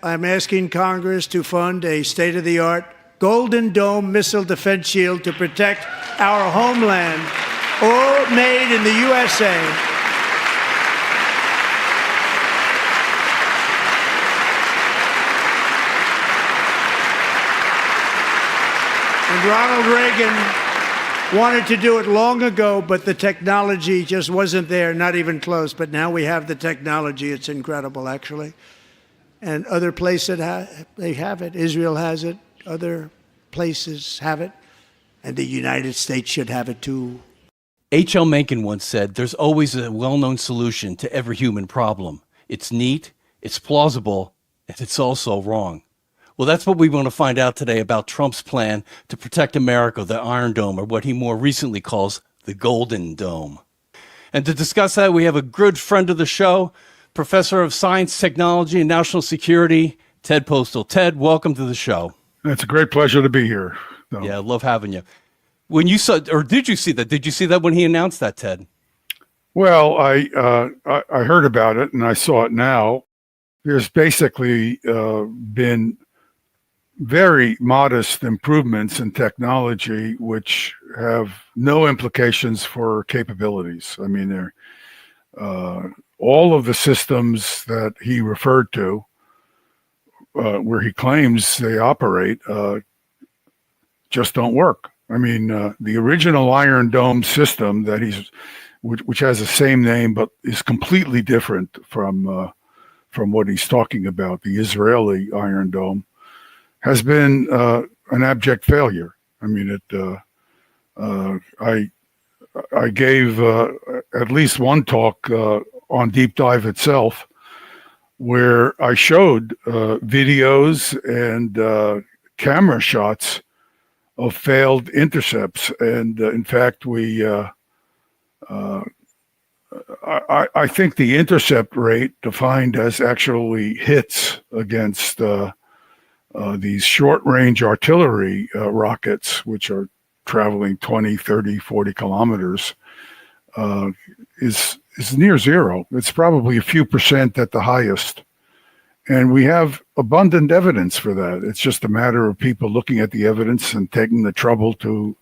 I'm asking Congress to fund a state-of-the-art Golden Dome missile defense shield to protect our homeland, all made in the USA. And Ronald Reagan wanted to do it long ago, but the technology just wasn't there, not even close. But now we have the technology. It's incredible, actually. And other places they have it. Israel has it. Other places have it. And the United States should have it too. H.L. Mencken once said, there's always a well-known solution to every human problem. It's neat, it's plausible, and it's also wrong. Well, that's what we want to find out today about Trump's plan to protect America, the Iron Dome, or what he more recently calls the Golden Dome. And to discuss that, we have a good friend of the show, Professor of Science, Technology, and National Security, Ted Postol. Ted, welcome to the show. It's a great pleasure to be here. So. Yeah, I love having you. When you saw, or did you see that? Did you see that when he announced that, Ted? Well, I heard about it and I saw it now. There's basically been very modest improvements in technology, which have no implications for capabilities. I mean, they're all of the systems that he referred to, where he claims they operate, just don't work. I mean, the original Iron Dome system that which has the same name but is completely different from what he's talking about, the Israeli Iron Dome, has been an abject failure. I mean, I gave at least one talk on Deep Dive itself, where I showed videos and camera shots of failed intercepts. And in fact, I think the intercept rate defined as actually hits against these short-range artillery rockets, which are traveling 20, 30, 40 kilometers, is near zero. It's probably a few percent at the highest. And we have abundant evidence for that. It's just a matter of people looking at the evidence and taking the trouble to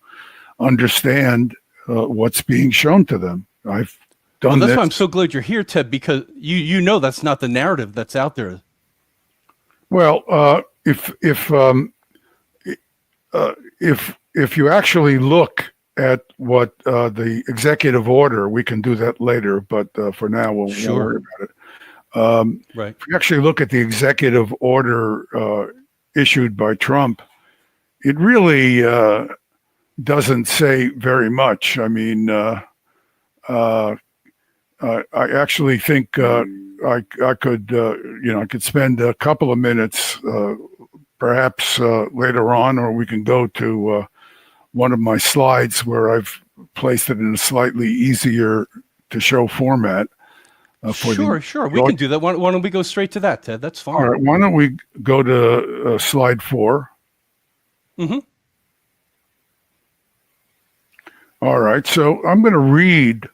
understand what's being shown to them. I've done that's this. Why I'm so glad you're here, Ted, because you know that's not the narrative that's out there. Well, if you actually look at what the executive order, we can do that later, but for now we'll worry about it. Right. If you actually look at the executive order issued by Trump, it really doesn't say very much. I mean, I actually think I could spend a couple of minutes, perhaps later on, or we can go to one of my slides where I've placed it in a slightly easier to show format. Sure. We can do that. Why don't we go straight to that, Ted? That's fine. All right. Why don't we go to slide 4? Mm-hmm. All right. So I'm going to read,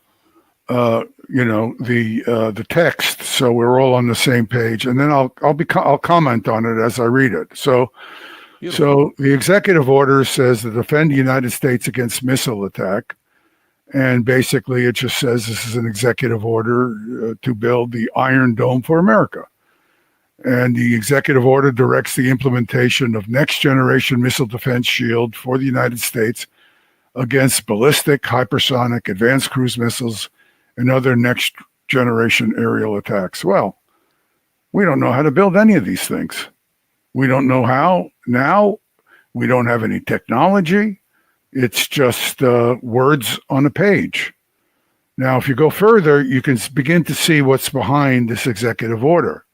the text, so we're all on the same page, and then I'll comment on it as I read it. So the executive order says to defend the United States against missile attack. And basically, it just says this is an executive order to build the Iron Dome for America. And the executive order directs the implementation of next-generation missile defense shield for the United States against ballistic, hypersonic, advanced cruise missiles, and other next-generation aerial attacks. Well, we don't know how to build any of these things. We don't know how now. We don't have any technology. It's just words on a page. Now, if you go further, you can begin to see what's behind this executive order.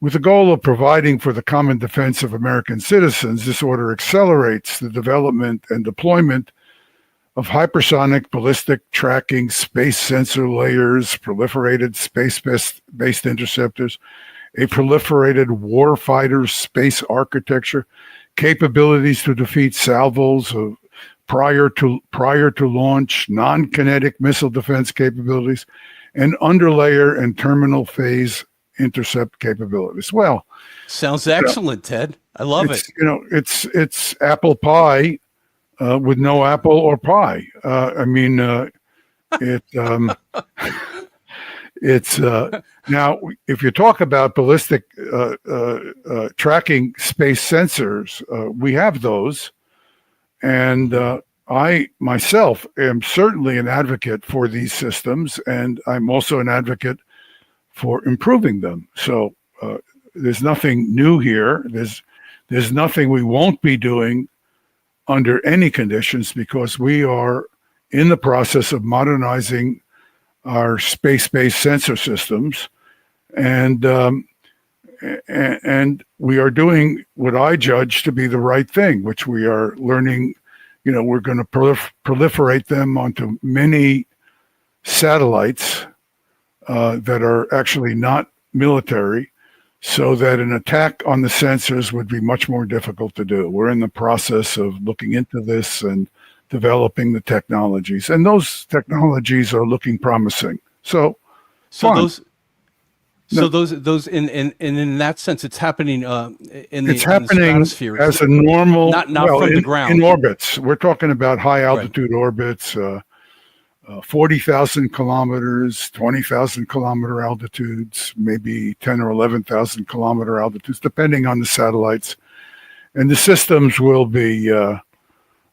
With the goal of providing for the common defense of American citizens, this order accelerates the development and deployment of hypersonic, ballistic, tracking, space sensor layers, proliferated space-based interceptors, a proliferated warfighter space architecture, capabilities to defeat salvos of prior to launch, non-kinetic missile defense capabilities, and underlayer and terminal phase intercept capabilities. Well, Sounds excellent, Ted. I love it. It's apple pie with no apple or pie. It it's now if you talk about ballistic tracking space sensors, we have those, and I myself am certainly an advocate for these systems, and I'm also an advocate for improving them. So there's nothing new here. There's nothing we won't be doing under any conditions, because we are in the process of modernizing our space-based sensor systems, and we are doing what I judge to be the right thing, which we are learning. We're going to proliferate them onto many satellites that are actually not military, so that an attack on the sensors would be much more difficult to do. We're in the process of looking into this and developing the technologies, and those technologies are looking promising. So fine. those in that sense, it's happening in the stratosphere as a normal, not from the ground, in orbits. We're talking about high altitude orbits, 40,000 kilometers, 20,000 kilometer altitudes, maybe 10 or 11,000 kilometer altitudes, depending on the satellites. And the systems will be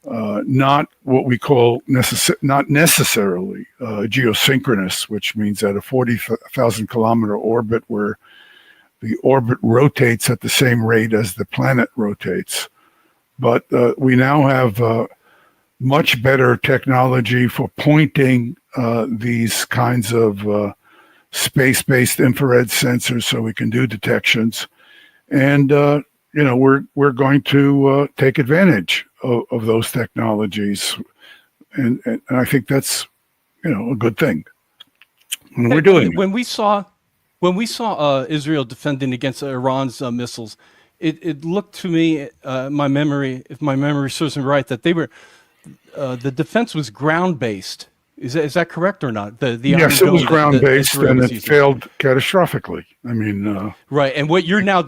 not what we call not necessarily geosynchronous, which means at a 40,000 kilometer orbit where the orbit rotates at the same rate as the planet rotates. But we now have much better technology for pointing these kinds of space-based infrared sensors, so we can do detections. And we're going to take advantage of those technologies, and I think that's a good thing. And we're doing it. When we saw Israel defending against Iran's missiles, it looked to me, my memory, if my memory serves me right, that they were the defense was ground based. Is that correct or not? Yes, it was ground based, and it failed catastrophically. Right. And what you're now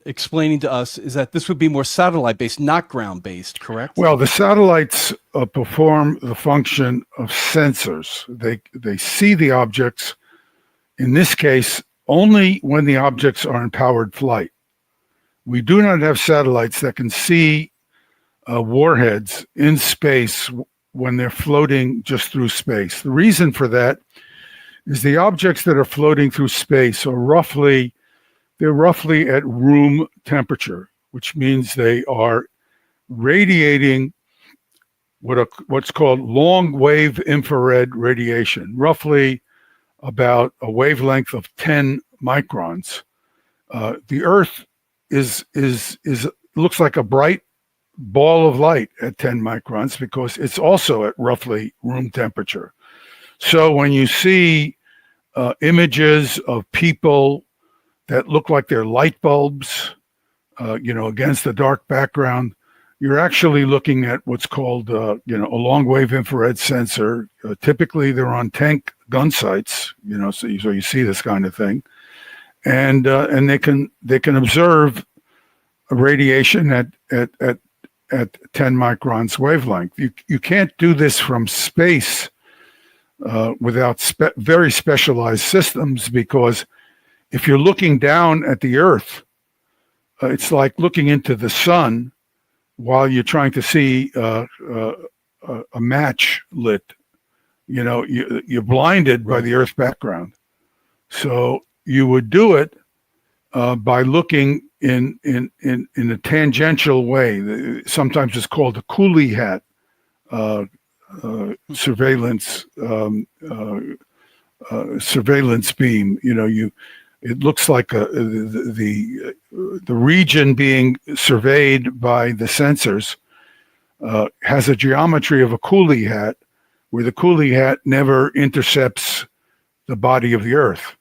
explaining to us is that this would be more satellite based, not ground based. Correct? Well, the satellites perform the function of sensors. They see the objects. In this case, only when the objects are in powered flight. We do not have satellites that can see warheads in space when they're floating just through space. The reason for that is the objects that are floating through space are roughly at room temperature, which means they are radiating what's called long wave infrared radiation, roughly about a wavelength of 10 microns. The Earth looks like a bright ball of light at 10 microns because it's also at roughly room temperature. So when you see images of people that look like they're light bulbs, against a dark background, you're actually looking at what's called, a long wave infrared sensor. Typically, they're on tank gun sights, so you see this kind of thing, and they can observe radiation at 10 microns wavelength. You can't do this from space without very specialized systems, because if you're looking down at the Earth, it's like looking into the sun while you're trying to see a match lit. You're blinded by the Earth's background. So you would do it by looking in a tangential way. Sometimes it's called a coolie hat surveillance beam. It looks like the region being surveyed by the sensors has a geometry of a coolie hat, where the coolie hat never intercepts the body of the Earth.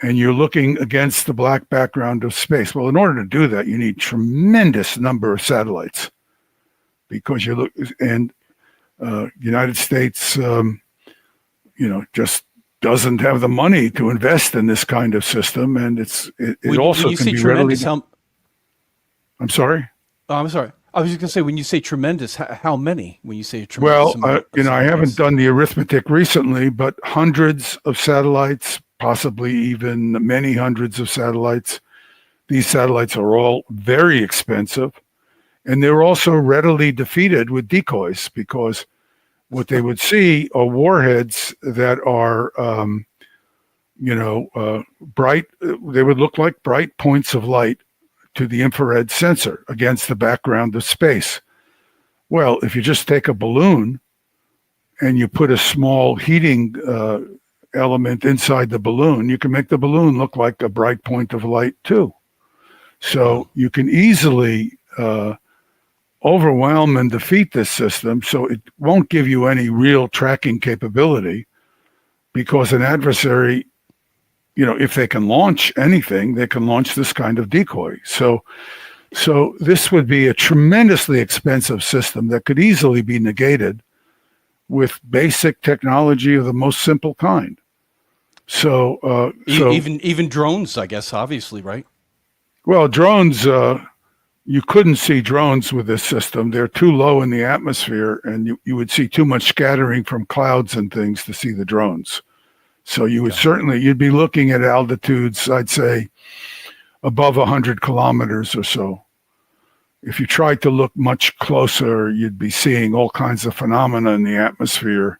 And you're looking against the black background of space. Well, in order to do that, you need tremendous number of satellites, because United States, just doesn't have the money to invest in this kind of system, and it also when you can say be readily. tremendous, I'm sorry. I'm sorry. I was just going to say, when you say tremendous, how many? When you say a Well, tremendous amount of I haven't satellites? done the arithmetic recently, but hundreds of satellites, possibly even many hundreds of satellites. These satellites are all very expensive, and they're also readily defeated with decoys, because what they would see are warheads that are, bright. They would look like bright points of light to the infrared sensor against the background of space. Well, if you just take a balloon and you put a small heating element inside the balloon, you can make the balloon look like a bright point of light too. So you can easily overwhelm and defeat this system. So it won't give you any real tracking capability, because an adversary, if they can launch anything, they can launch this kind of decoy. So this would be a tremendously expensive system that could easily be negated with basic technology of the most simple kind. So Even drones, I guess, obviously, right? well, drones, you couldn't see drones with this system. They're too low in the atmosphere, and you would see too much scattering from clouds and things to see the drones. So you would you'd be looking at altitudes, I'd say, above 100 kilometers or so. If you tried to look much closer, you'd be seeing all kinds of phenomena in the atmosphere,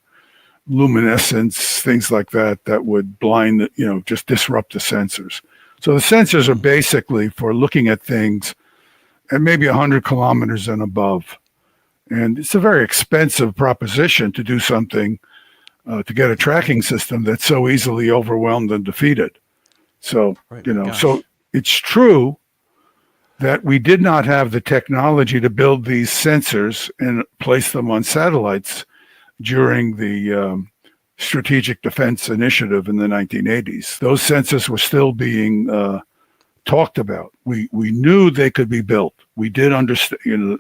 luminescence, things like that, that would blind, just disrupt the sensors. So the sensors are basically for looking at things at maybe 100 kilometers and above. And it's a very expensive proposition to do something, to get a tracking system that's so easily overwhelmed and defeated. So, so it's true that we did not have the technology to build these sensors and place them on satellites during the Strategic Defense Initiative in the 1980s. Those sensors were still being talked about. We knew they could be built. We did understand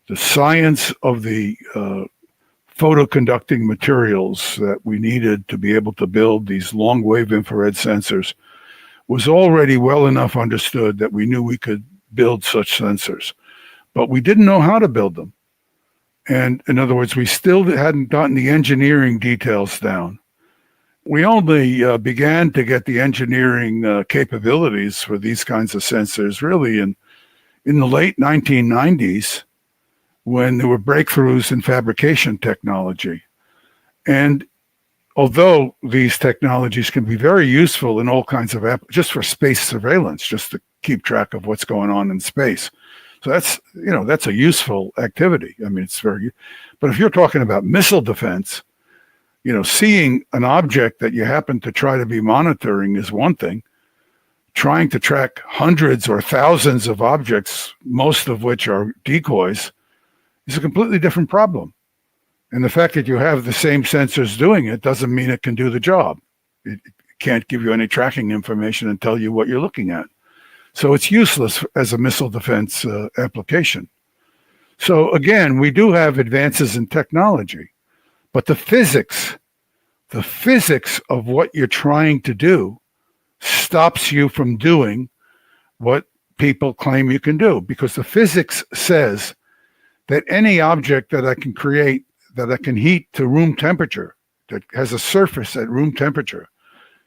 the science of the photoconducting materials that we needed to be able to build these long-wave infrared sensors was already well enough understood that we knew we could build such sensors, but we didn't know how to build them. And in other words, we still hadn't gotten the engineering details down. We only began to get the engineering capabilities for these kinds of sensors really in the late 1990s, when there were breakthroughs in fabrication technology. And although these technologies can be very useful in all kinds of just for space surveillance, just to keep track of what's going on in space. So that's a useful activity. I mean, but if you're talking about missile defense, seeing an object that you happen to try to be monitoring is one thing. Trying to track hundreds or thousands of objects, most of which are decoys, is a completely different problem. And the fact that you have the same sensors doing it doesn't mean it can do the job. It can't give you any tracking information and tell you what you're looking at. So it's useless as a missile defense application. So again, we do have advances in technology, but the physics of what you're trying to do stops you from doing what people claim you can do, because the physics says that any object that I can create, that I can heat to room temperature, that has a surface at room temperature,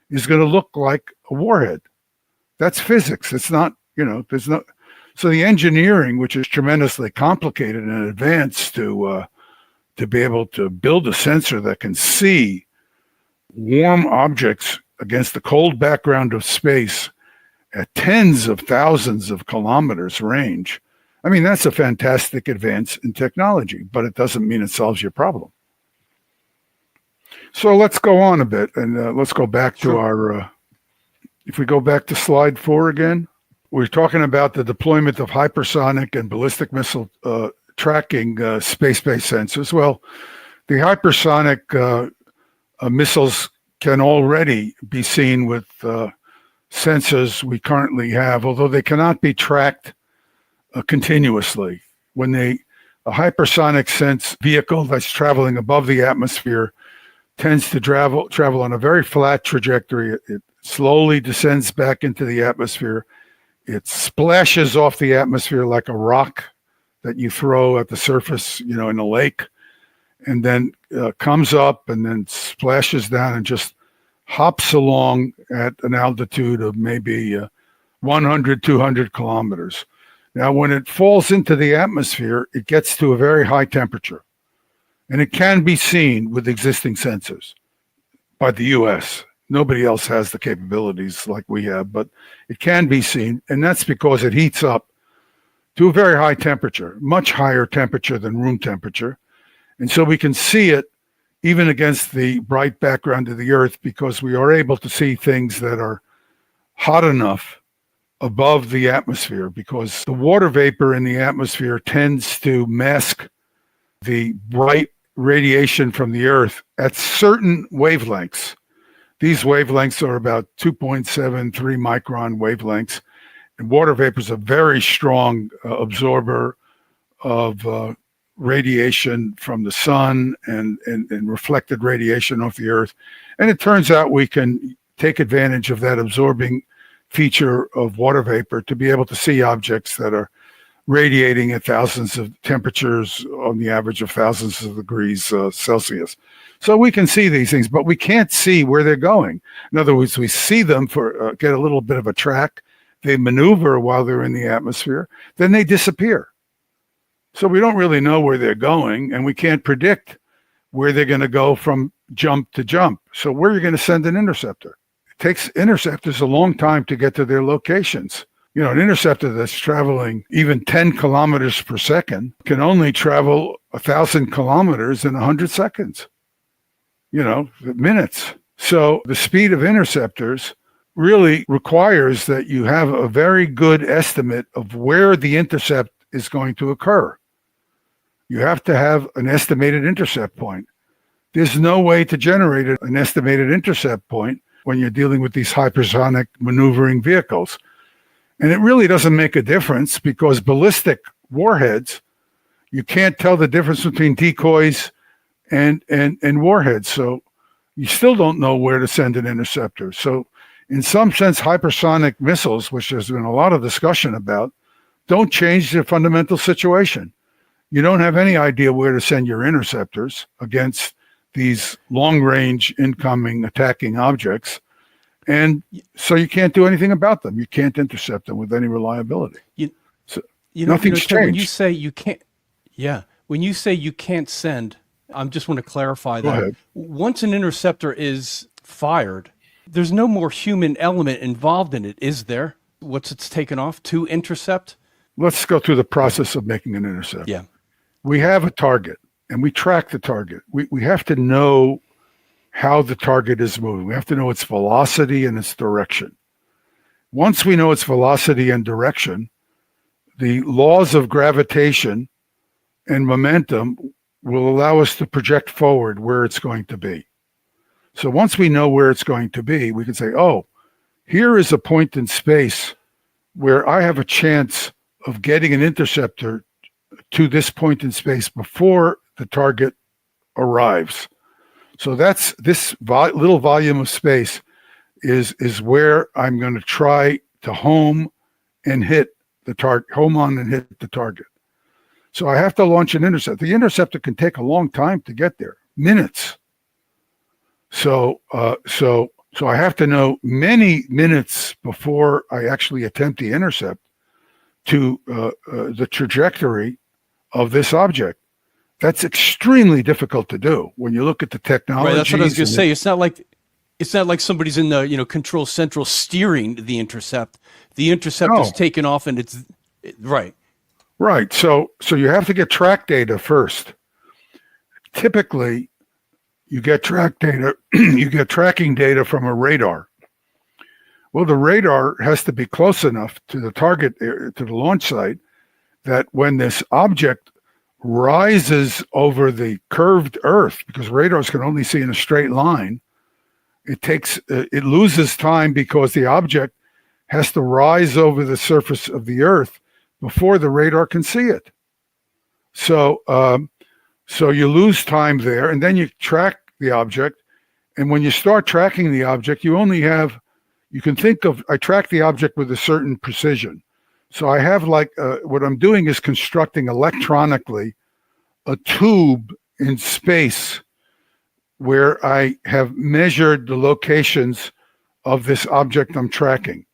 is going to look like a warhead. That's physics. It's not, there's no. So the engineering, which is tremendously complicated and advanced to be able to build a sensor that can see warm objects against the cold background of space at tens of thousands of kilometers range, I mean, that's a fantastic advance in technology, but it doesn't mean it solves your problem. So let's go on a bit, and let's go back to our, if we go back to slide 4 again, we're talking about the deployment of hypersonic and ballistic missile tracking space-based sensors. Well, the hypersonic missiles can already be seen with sensors we currently have, although they cannot be tracked continuously. When a hypersonic sense vehicle that's traveling above the atmosphere tends to travel on a very flat trajectory. It slowly descends back into the atmosphere. It splashes off the atmosphere like a rock that you throw at the surface, in a lake, and then comes up and then splashes down and just hops along at an altitude of maybe 100, 200 kilometers. Now, when it falls into the atmosphere, it gets to a very high temperature, and it can be seen with existing sensors by the U.S. Nobody else has the capabilities like we have, but it can be seen, and that's because it heats up to a very high temperature, much higher temperature than room temperature. And so we can see it even against the bright background of the Earth, because we are able to see things that are hot enough above the atmosphere, because the water vapor in the atmosphere tends to mask the bright radiation from the Earth at certain wavelengths. These wavelengths are about 2.73 micron wavelengths. And water vapor is a very strong absorber of radiation from the sun and reflected radiation off the Earth. And it turns out we can take advantage of that absorbing feature of water vapor to be able to see objects that are radiating at thousands of temperatures, on the average of thousands of degrees Celsius. So we can see these things, but we can't see where they're going. In other words, we see them for get a little bit of a track. They maneuver while they're in the atmosphere, then they disappear. So we don't really know where they're going, and we can't predict where they're going to go from jump to jump. So where are you going to send an interceptor? It takes interceptors a long time to get to their locations. An interceptor that's traveling even 10 kilometers per second can only travel 1,000 kilometers in 100 seconds, minutes. So the speed of interceptors really requires that you have a very good estimate of where the intercept is going to occur. You have to have an estimated intercept point. There's no way to generate an estimated intercept point when you're dealing with these hypersonic maneuvering vehicles. And it really doesn't make a difference, because ballistic warheads, you can't tell the difference between decoys and warheads. So you still don't know where to send an interceptor. So in some sense, hypersonic missiles, which there's been a lot of discussion about, don't change the fundamental situation. You don't have any idea where to send your interceptors against these long-range incoming attacking objects. And so you can't do anything about them. You can't intercept them with any reliability. Nothing's changed. When you say you can't, when you say you can't send, I just want to clarify that. Once an interceptor is fired, there's no more human element involved in it, is there? Once it's taken off to intercept? Let's go through the process of making an intercept. Yeah. We have a target, and we track the target. We have to know how the target is moving. We have to know its velocity and its direction. Once we know its velocity and direction, the laws of gravitation and momentum will allow us to project forward where it's going to be. So once we know where it's going to be, we can say, here is a point in space where I have a chance of getting an interceptor to this point in space before the target arrives. So that's this little volume of space is where I'm going to try to home and hit the target, home on and hit the target. So I have to launch an interceptor. The interceptor can take a long time to get there, minutes. So I have to know many minutes before I actually attempt the intercept to the trajectory of this object. That's extremely difficult to do when you look at the technology. Right, that's what I was going to say. It's not like somebody's in the control central steering the intercept. The intercept is taken off, and it's right. Right. So you have to get track data first. Typically, you get track data. You get tracking data from a radar. Well, the radar has to be close enough to the target, to the launch site, that when this object rises over the curved Earth, because radars can only see in a straight line, it loses time because the object has to rise over the surface of the Earth before the radar can see it. So you lose time there, and then you track the object And when you start tracking the object, you can think of, I track the object with a certain precision. So I have what I'm doing is constructing electronically a tube in space where I have measured the locations of this object I'm tracking.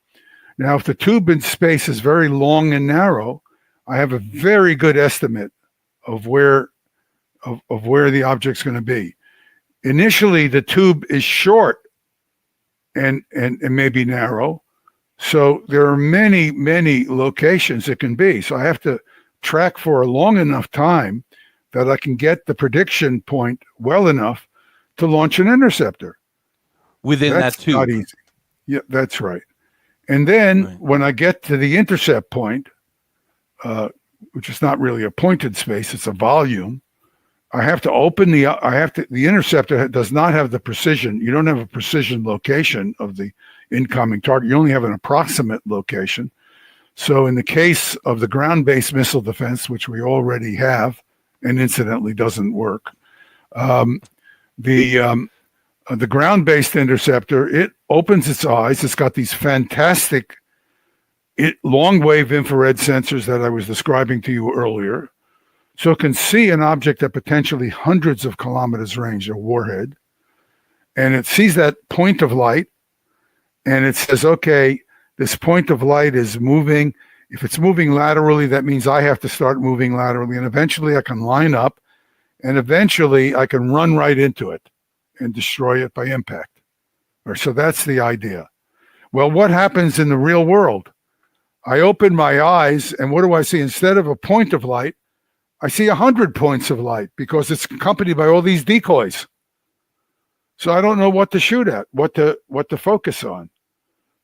Now, if the tube in space is very long and narrow, I have a very good estimate of where the object's going to be. Initially, the tube is short and maybe narrow. So there are many, many locations it can be. So I have to track for a long enough time that I can get the prediction point well enough to launch an interceptor. Within That's that tube. not easy. Yeah, that's right. And then when I get to the intercept point, which is not really a pointed space, it's a volume, I have to open the interceptor does not have the precision. You don't have a precision location of the incoming target. You only have an approximate location. So in the case of the ground-based missile defense, which we already have, and incidentally doesn't work, the ground-based interceptor, it opens its eyes. It's got these fantastic long-wave infrared sensors that I was describing to you earlier. So it can see an object at potentially hundreds of kilometers range, a warhead, and it sees that point of light, and it says, okay, this point of light is moving. If it's moving laterally, that means I have to start moving laterally, and eventually I can line up, and eventually I can run right into it and destroy it by impact. So that's the idea. Well, what happens in the real world? I open my eyes, and what do I see? Instead of a point of light, I see 100 points of light because it's accompanied by all these decoys. So I don't know what to shoot at, what to focus on.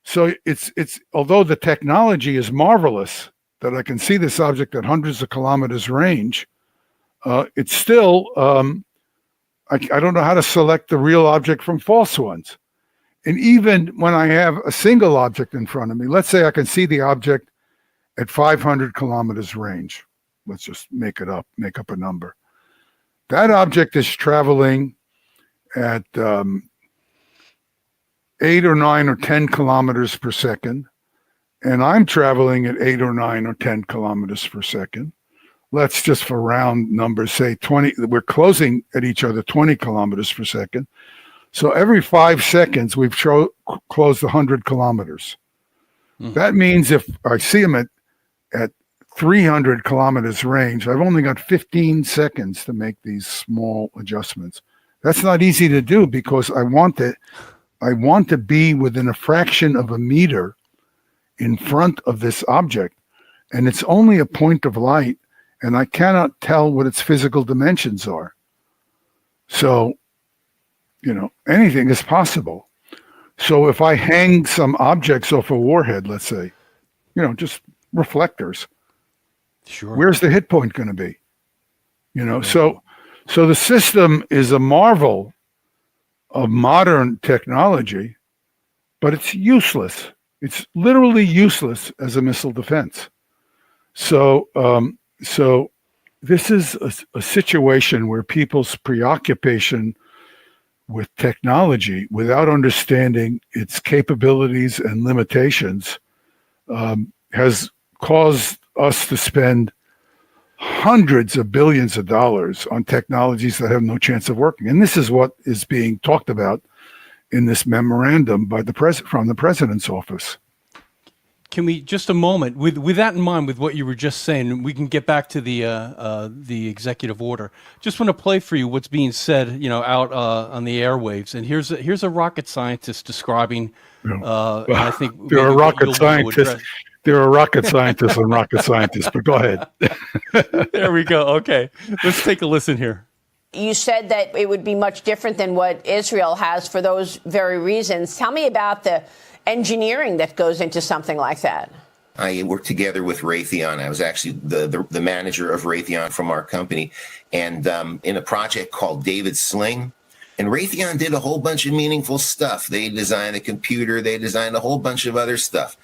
So it's although the technology is marvelous that I can see this object at hundreds of kilometers range, it's still I don't know how to select the real object from false ones. And even when I have a single object in front of me, let's say I can see the object at 500 kilometers range. Let's just make up a number. That object is traveling at 8 or 9 or 10 kilometers per second, and I'm traveling at 8 or 9 or 10 kilometers per second. Let's just, for round numbers, say 20. We're closing at each other 20 kilometers per second. So every 5 seconds, we've closed 100 kilometers. That means if I see them at 300 kilometers range, I've only got 15 seconds to make these small adjustments. That's not easy to do because I want to be within a fraction of a meter in front of this object, and it's only a point of light, and I cannot tell what its physical dimensions are. So, anything is possible. So if I hang some objects off a warhead, let's say, just reflectors, sure, where's the hit point going to be? So the system is a marvel of modern technology, but it's useless. It's literally useless as a missile defense. So this is a situation where people's preoccupation with technology without understanding its capabilities and limitations has caused us to spend hundreds of billions of dollars on technologies that have no chance of working. And this is what is being talked about in this memorandum by from the president's office. Can we, just a moment, with that in mind, with what you were just saying, we can get back to the executive order. Just want to play for you what's being said, out on the airwaves. And here's a rocket scientist describing. I think there are rocket scientists. There are rocket scientists and rocket scientists. But go ahead. There we go. Okay, let's take a listen here. You said that it would be much different than what Israel has for those very reasons. Tell me about the engineering that goes into something like that. I worked together with Raytheon. I was actually the manager of Raytheon from our company, and in a project called David Sling. And Raytheon did a whole bunch of meaningful stuff. They designed a computer. They designed a whole bunch of other stuff.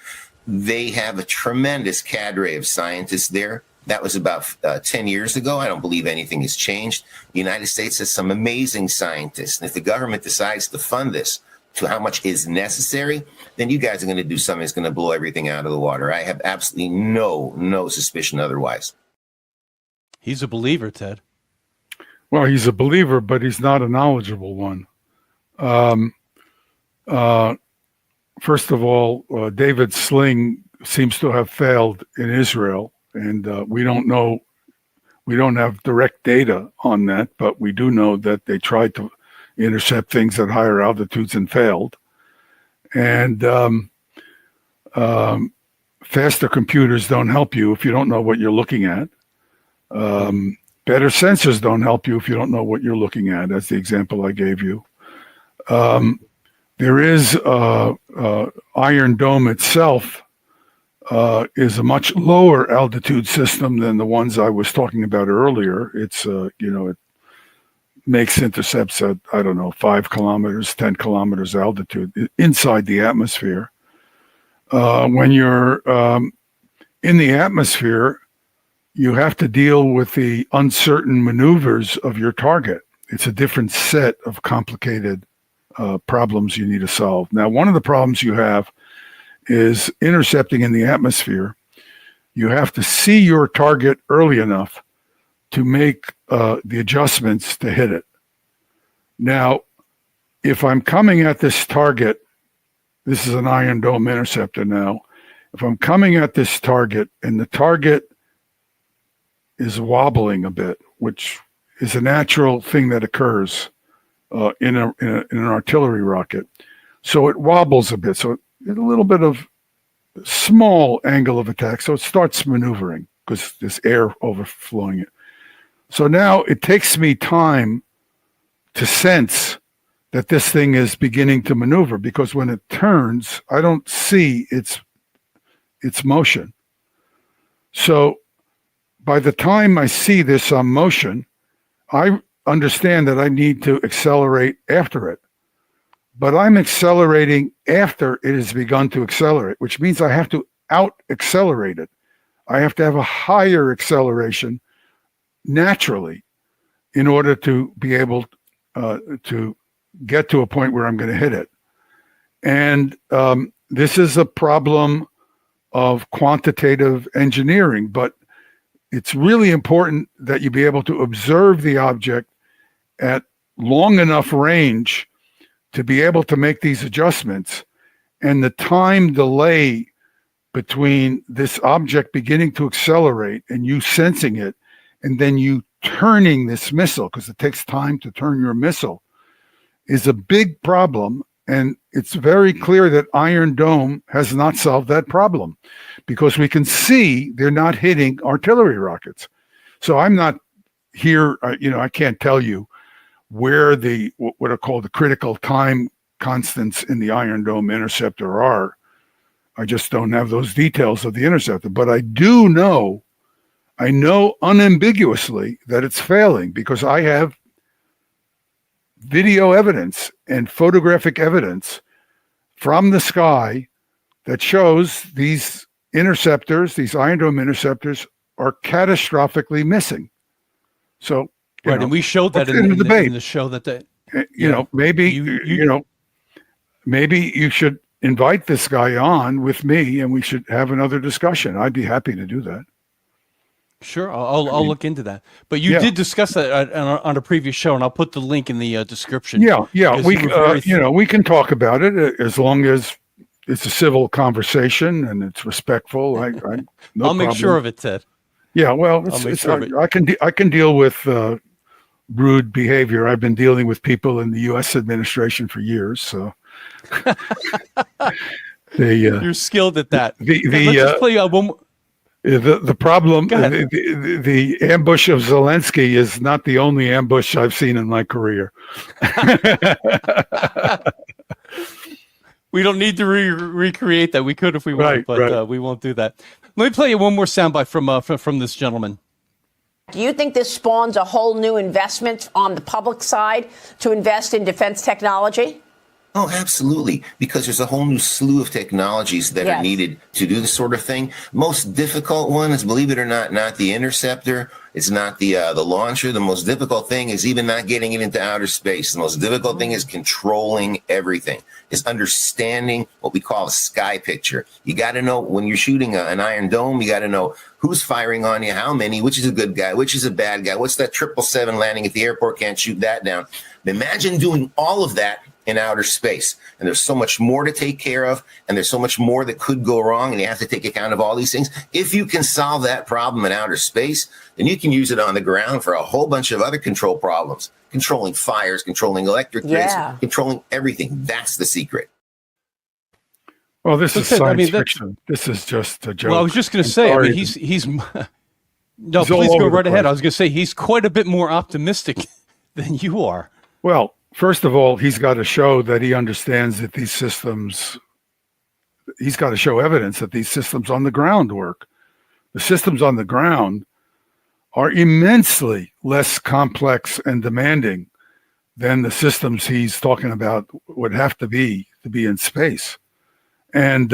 They have a tremendous cadre of scientists there. That was about 10 years ago. I don't believe anything has changed. The United States has some amazing scientists. And if the government decides to fund this to how much is necessary, then you guys are going to do something that's going to blow everything out of the water. I have absolutely no suspicion otherwise. He's a believer, Ted. Well, he's a believer, but he's not a knowledgeable one. First of all, David Sling seems to have failed in Israel, and we don't know. We don't have direct data on that, but we do know that they tried to intercept things at higher altitudes and failed. And faster computers don't help you if you don't know what you're looking at. Better sensors don't help you if you don't know what you're looking at, as the example I gave you. There is Iron Dome itself is a much lower altitude system than the ones I was talking about earlier. It's it makes intercepts at 5 kilometers, 10 kilometers altitude inside the atmosphere. When you're in the atmosphere, you have to deal with the uncertain maneuvers of your target. It's a different set of complicated problems you need to solve. Now, one of the problems you have is intercepting in the atmosphere. You have to see your target early enough to make the adjustments to hit it. Now, if I'm coming at this target, this is an Iron Dome interceptor now. If I'm coming at this target and the target is wobbling a bit, which is a natural thing that occurs in an artillery rocket. So it wobbles a bit. So a little bit of small angle of attack. So it starts maneuvering because there's air overflowing it. So now it takes me time to sense that this thing is beginning to maneuver, because when it turns, I don't see its motion. So by the time I see this motion, I understand that I need to accelerate after it. But I'm accelerating after it has begun to accelerate, which means I have to out-accelerate it. I have to have a higher acceleration naturally in order to be able to get to a point where I'm going to hit it. And this is a problem of quantitative engineering, but it's really important that you be able to observe the object at long enough range to be able to make these adjustments. And the time delay between this object beginning to accelerate and you sensing it, and then you turning this missile, because it takes time to turn your missile, is a big problem. And it's very clear that Iron Dome has not solved that problem, because we can see they're not hitting artillery rockets. So I'm not here, I can't tell you where what are called the critical time constants in the Iron Dome interceptor are. I just don't have those details of the interceptor, but I know unambiguously that it's failing, because I have video evidence and photographic evidence from the sky that shows these interceptors, these Iron Dome interceptors, are catastrophically missing. So, right, and we showed that in the show that maybe you should invite this guy on with me, and we should have another discussion. I'd be happy to do that. Sure, I'll look into that. But you did discuss that on a previous show, and I'll put the link in the description. Yeah, we can talk about it as long as it's a civil conversation and it's respectful. I'll make sure of it, Ted. Yeah, well, I can deal with rude behavior. I've been dealing with people in the U.S. administration for years, so you're skilled at that. Let's just play one more. The problem, the ambush of Zelensky is not the only ambush I've seen in my career. We don't need to recreate that. We could if we want, but we won't do that. Let me play you one more soundbite from this gentleman. Do you think this spawns a whole new investment on the public side to invest in defense technology? Oh, absolutely. Because there's a whole new slew of technologies that are Yes. needed to do this sort of thing. Most difficult one is, believe it or not the interceptor. It's not the launcher. The most difficult thing is even not getting it into outer space. The most difficult thing is controlling everything. Is understanding what we call a sky picture. You got to know when you're shooting an Iron Dome. You got to know who's firing on you, how many, which is a good guy, which is a bad guy. What's that 777 landing at the airport? Can't shoot that down. Imagine doing all of that in outer space. And there's so much more to take care of, and there's so much more that could go wrong, and you have to take account of all these things. If you can solve that problem in outer space, then you can use it on the ground for a whole bunch of other control problems, controlling fires, controlling electric grids, controlling everything. That's the secret. Well, this is Listen, science fiction. This is just a joke. Well, I was just going to say, I mean, he's no, He's please all go over right the ahead. place. I was going to say he's quite a bit more optimistic than you are. Well, first of all, he's got to show that he understands that these systems, he's got to show evidence that these systems on the ground work. The systems on the ground are immensely less complex and demanding than the systems he's talking about would have to be in space. And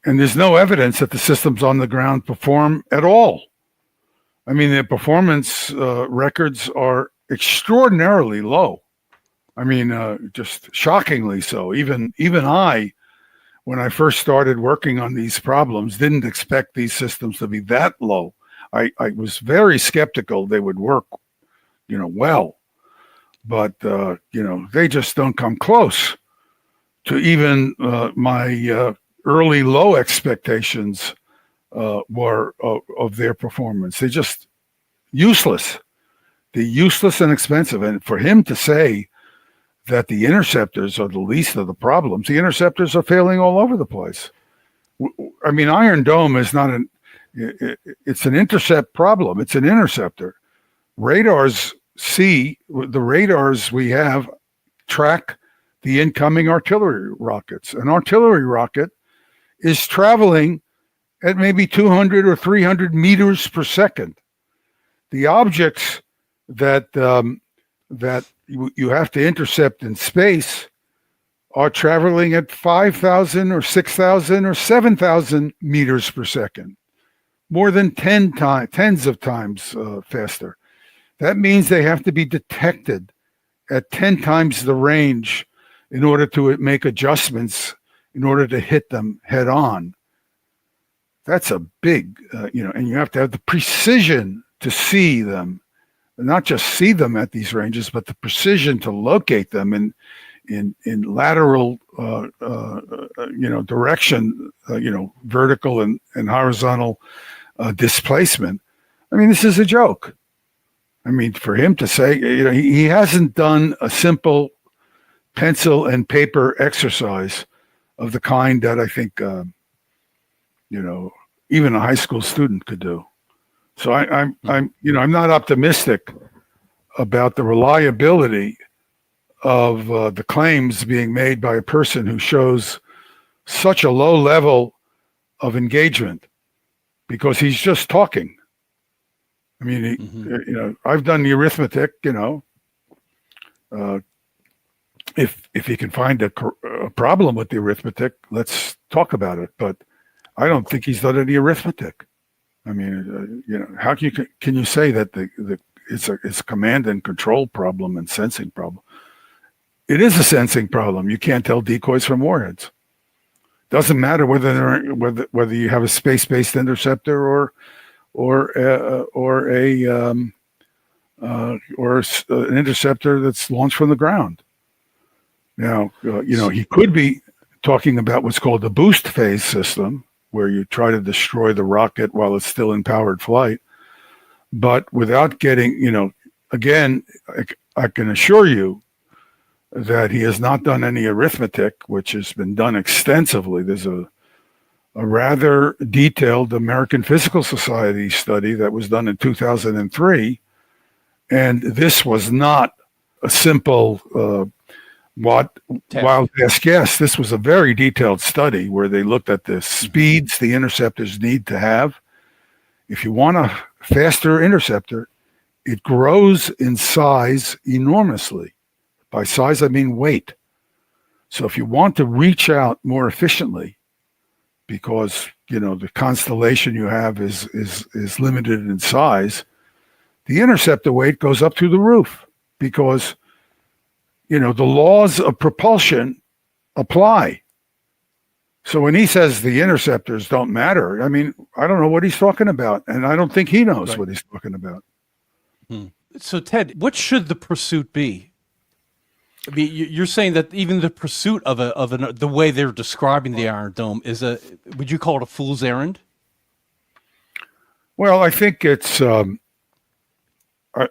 there's no evidence that the systems on the ground perform at all. I mean, their performance records are extraordinarily low. I mean, just shockingly so. Even I, when I first started working on these problems, didn't expect these systems to be that low. I was very skeptical they would work, well, but they just don't come close to even my early low expectations were of their performance. They're just useless. They're useless and expensive. And for him to say that the interceptors are the least of the problems, the interceptors are failing all over the place. I mean, Iron Dome is not it's an intercept problem. It's an interceptor. The radars we have track the incoming artillery rockets. An artillery rocket is traveling at maybe 200 or 300 meters per second. The objects that you have to intercept in space are traveling at 5,000 or 6,000 or 7,000 meters per second, more than tens of times faster. That means they have to be detected at 10 times the range in order to make adjustments in order to hit them head on. That's a big, and you have to have the precision to see them, not just see them at these ranges, but the precision to locate them in lateral, direction, vertical and horizontal displacement. I mean, this is a joke. I mean, for him to say, he hasn't done a simple pencil and paper exercise of the kind that I think, even a high school student could do. So I'm not optimistic about the reliability of the claims being made by a person who shows such a low level of engagement, because he's just talking. I mean, I've done the arithmetic. If you can find a problem with the arithmetic, let's talk about it. But I don't think he's done any arithmetic. I mean, how can you say that it's a command and control problem and sensing problem? It is a sensing problem. You can't tell decoys from warheads. Doesn't matter whether you have a space-based interceptor or an interceptor that's launched from the ground. Now, he could be talking about what's called the boost phase system, where you try to destroy the rocket while it's still in powered flight, but without getting, again, I can assure you that he has not done any arithmetic, which has been done extensively. There's a rather detailed American Physical Society study that was done in 2003, and this was not a simple wild guess. This was a very detailed study where they looked at the speeds the interceptors need to have. If you want a faster interceptor, it grows in size enormously. By size, I mean weight. So if you want to reach out more efficiently, because the constellation you have is limited in size, the interceptor weight goes up through the roof because the laws of propulsion apply. So when he says the interceptors don't matter, I mean, I don't know what he's talking about, and I don't think he knows what he's talking about. So Ted, what should the pursuit be? I mean, you're saying that even the pursuit of the way they're describing the Iron Dome is would you call it a fool's errand? Well, I think it's, I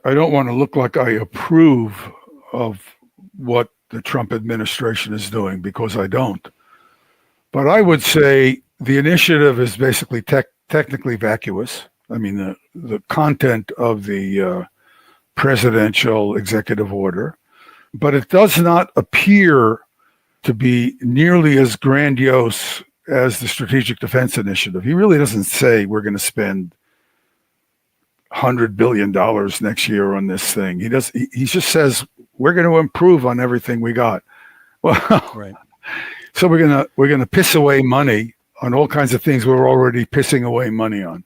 don't want to look like I approve of what the Trump administration is doing, because I don't. But I would say the initiative is basically technically vacuous. I mean, the content of the presidential executive order, but it does not appear to be nearly as grandiose as the Strategic Defense Initiative. He really doesn't say we're going to spend $100 billion next year on this thing. He just says we're going to improve on everything we got. Well, Right. So we're gonna piss away money on all kinds of things we're already pissing away money on.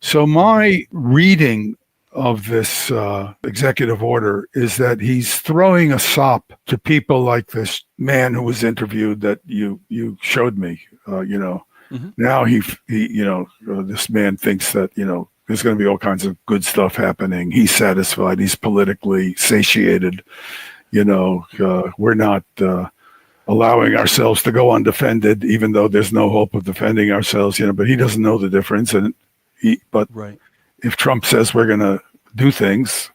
So my reading of this executive order is that he's throwing a sop to people like this man who was interviewed that you showed me. Now this man thinks that there's going to be all kinds of good stuff happening. He's satisfied. He's politically satiated. We're not allowing ourselves to go undefended, even though there's no hope of defending ourselves. But he doesn't know the difference. Right. If Trump says we're going to do things,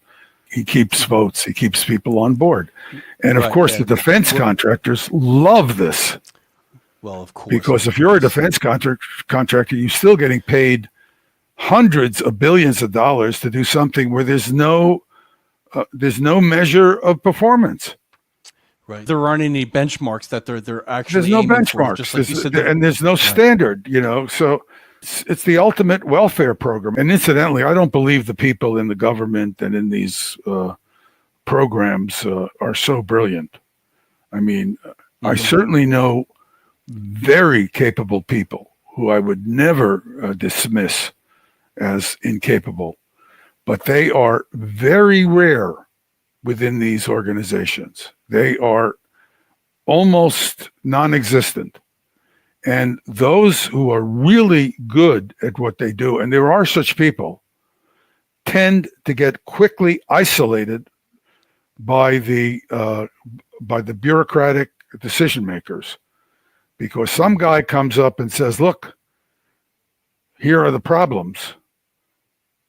he keeps votes. He keeps people on board. And of course, the defense contractors love this. Well, of course. Because if you're a defense contractor, you're still getting paid hundreds of billions of dollars to do something where there's no measure of performance. Right. There aren't any benchmarks that they're actually. There's no aiming benchmarks, for, just like you said, and there's no standard. So it's the ultimate welfare program. And incidentally, I don't believe the people in the government and in these programs are so brilliant. I mean, I certainly know very capable people who I would never dismiss as incapable, but they are very rare within these organizations. They are almost non-existent. And those who are really good at what they do, and there are such people, tend to get quickly isolated by the bureaucratic decision makers, because some guy comes up and says, look, here are the problems.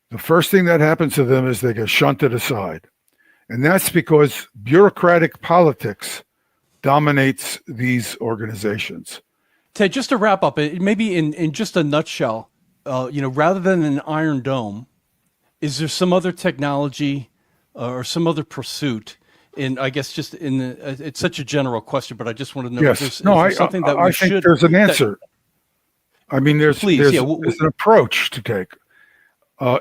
The first thing that happens to them is they get shunted aside. And that's because bureaucratic politics dominates these organizations. Ted, just to wrap up, maybe in just a nutshell, rather than an Iron Dome, is there some other technology or some other pursuit? And I guess it's such a general question, but I just want to know. Yes, is there something that we I should. think there's an answer. There's an approach to take.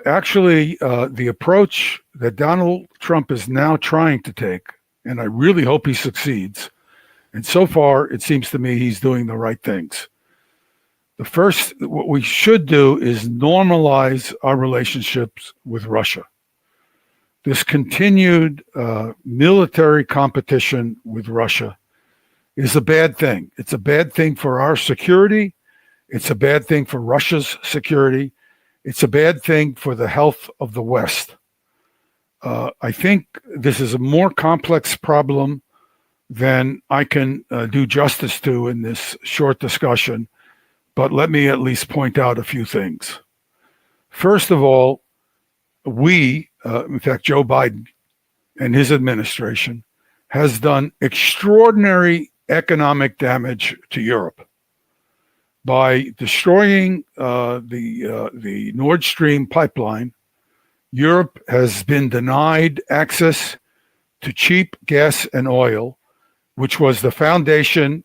Actually, the approach that Donald Trump is now trying to take, and I really hope he succeeds, and so far it seems to me he's doing the right things. What we should do is normalize our relationships with Russia. This continued military competition with Russia is a bad thing. It's a bad thing for our security. It's a bad thing for Russia's security. It's a bad thing for the health of the West. I think this is a more complex problem than I can do justice to in this short discussion, but let me at least point out a few things. First of all, in fact, Joe Biden and his administration has done extraordinary economic damage to Europe by destroying the Nord Stream pipeline. Europe has been denied access to cheap gas and oil, which was the foundation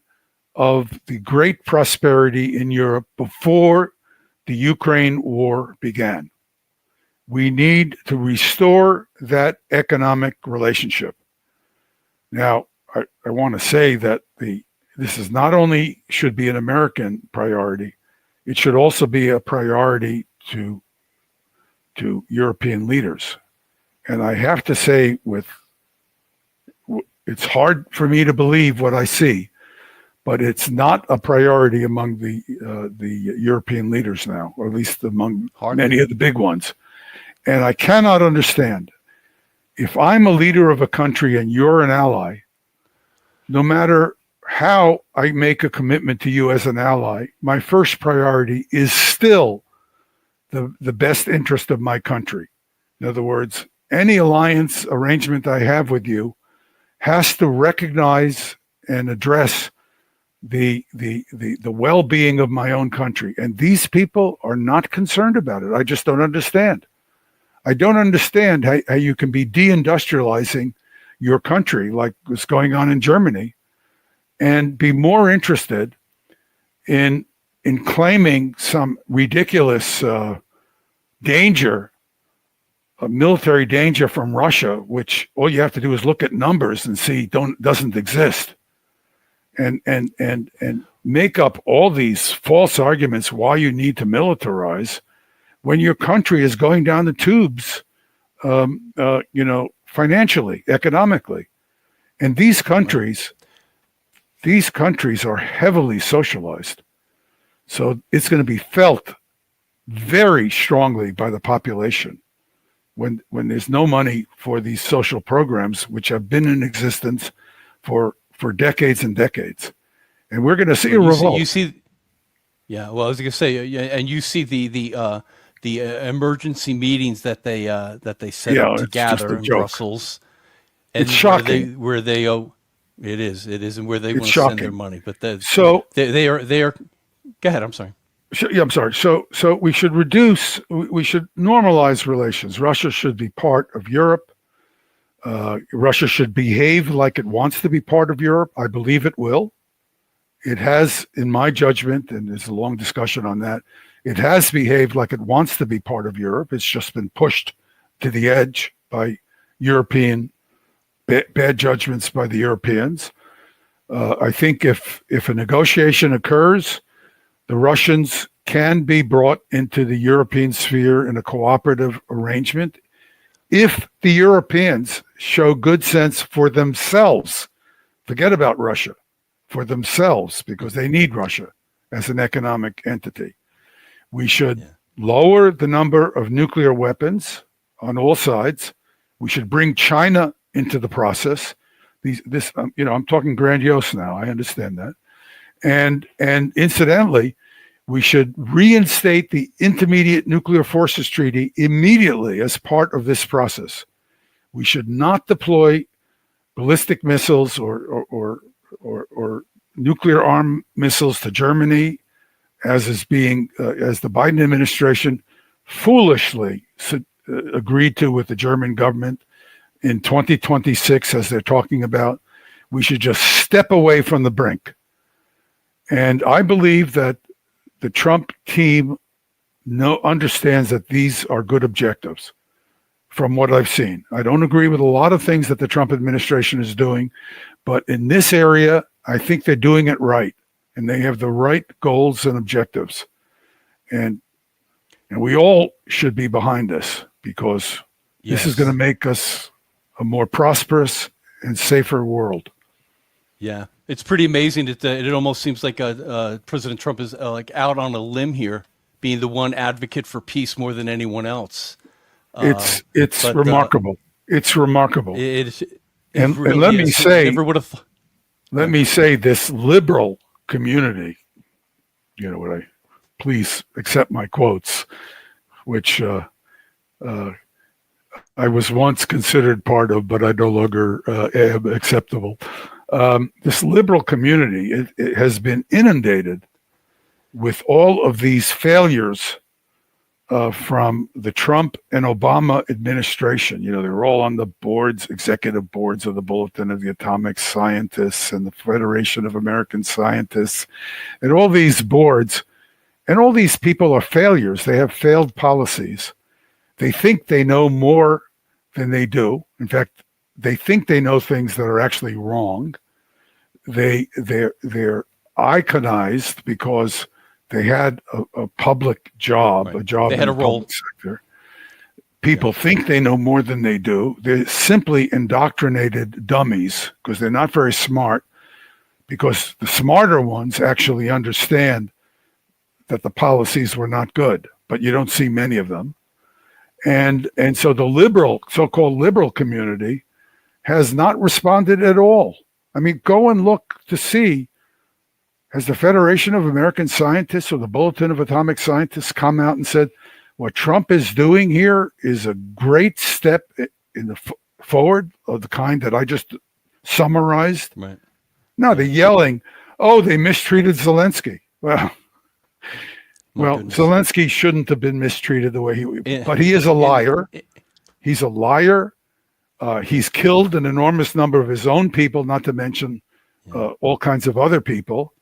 of the great prosperity in Europe before the Ukraine war began. We need to restore that economic relationship. Now, I want to say that this is not only should be an American priority, it should also be a priority to European leaders. And I have to say, it's hard for me to believe what I see, but it's not a priority among the European leaders now, or at least among many of the big ones. And I cannot understand, if I'm a leader of a country and you're an ally, no matter how I make a commitment to you as an ally, my first priority is still the best interest of my country. In other words, any alliance arrangement I have with you has to recognize and address the well-being of my own country. And these people are not concerned about it. I just don't understand. I don't understand how you can be deindustrializing your country like what's going on in Germany and be more interested in claiming some ridiculous danger, a military danger from Russia, which all you have to do is look at numbers and see doesn't exist, and make up all these false arguments why you need to militarize when your country is going down the tubes, financially, economically. And these countries are heavily socialized. So it's going to be felt very strongly by the population when there's no money for these social programs, which have been in existence for decades and decades. And we're going to see a revolt. I was going to say, and you see the emergency meetings that they set up to gather in Brussels. And it's shocking. Where they and where they want to send their money. But they are. Go ahead. I'm sorry. I'm sorry. So we should normalize relations. Russia should be part of Europe. Russia should behave like it wants to be part of Europe. I believe it will. It has, in my judgment, and there's a long discussion on that, it has behaved like it wants to be part of Europe. It's just been pushed to the edge by European bad judgments by the Europeans. I think if a negotiation occurs, the Russians can be brought into the European sphere in a cooperative arrangement if the Europeans show good sense for themselves. Forget about Russia, for themselves, because they need Russia as an economic entity. We should lower the number of nuclear weapons on all sides. We should bring China into the process. I'm talking grandiose now. I understand that. And incidentally, we should reinstate the Intermediate Nuclear Forces Treaty immediately as part of this process. We should not deploy ballistic missiles or nuclear armed missiles to Germany, as the Biden administration foolishly agreed to with the German government in 2026, as they're talking about. We should just step away from the brink. And I believe that the Trump team understands that these are good objectives from what I've seen. I don't agree with a lot of things that the Trump administration is doing, but in this area, I think they're doing it right, and they have the right goals and objectives. And we all should be behind this, because this is going to make us a more prosperous and safer world. Yeah, it's pretty amazing that it almost seems like President Trump is like out on a limb here, being the one advocate for peace more than anyone else. It's remarkable. It's remarkable. It and really let me say, let me say, this liberal community, please accept my quotes, which I was once considered part of, but I no longer am acceptable. This liberal community, it has been inundated with all of these failures from the Trump and Obama administration. They're all on the executive boards of the Bulletin of the Atomic Scientists and the Federation of American Scientists, and all these boards. And all these people are failures. They have failed policies. They think they know more than they do. In fact, they think they know things that are actually wrong. they're iconized because they had a public job, Right. a job They in had the a role. public sector. People think they know more than they do. They're simply indoctrinated dummies because they're not very smart, because the smarter ones actually understand that the policies were not good, but you don't see many of them. And so the so-called liberal community has not responded at all. I mean, go and look to see, has the Federation of American Scientists or the Bulletin of Atomic Scientists come out and said, what Trump is doing here is a great step in the forward of the kind that I just summarized? Right. No, they're yelling, oh, they mistreated Zelensky. Well, Goodness. Zelensky shouldn't have been mistreated the way Yeah. but he is a liar. He's a liar. He's killed an enormous number of his own people, not to mention all kinds of other people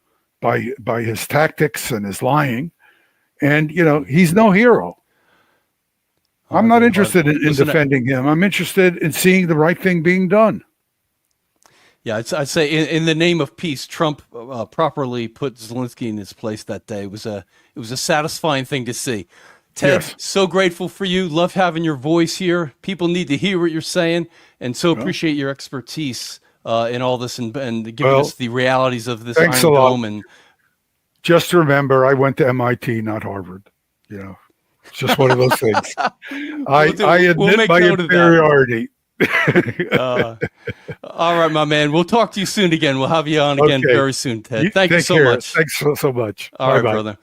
by his tactics and his lying. And, he's no hero. I'm not interested in defending him. I'm interested in seeing the right thing being done. Yeah, I'd say in the name of peace, Trump properly put Zelensky in his place that day. It was a satisfying thing to see. Ted, Yes. so grateful for you. Love having your voice here. People need to hear what you're saying, and so appreciate your expertise in all this and giving us the realities of this thanks Iron a lot. Dome. And Just remember, I went to MIT, not Harvard. It's just one of those things. I admit make my note of that. inferiority. All right, my man. We'll talk to you soon again. We'll have you on again Okay. very soon, Ted. Thank you Take so care. much. Thanks so much. All right, Bye-bye. brother.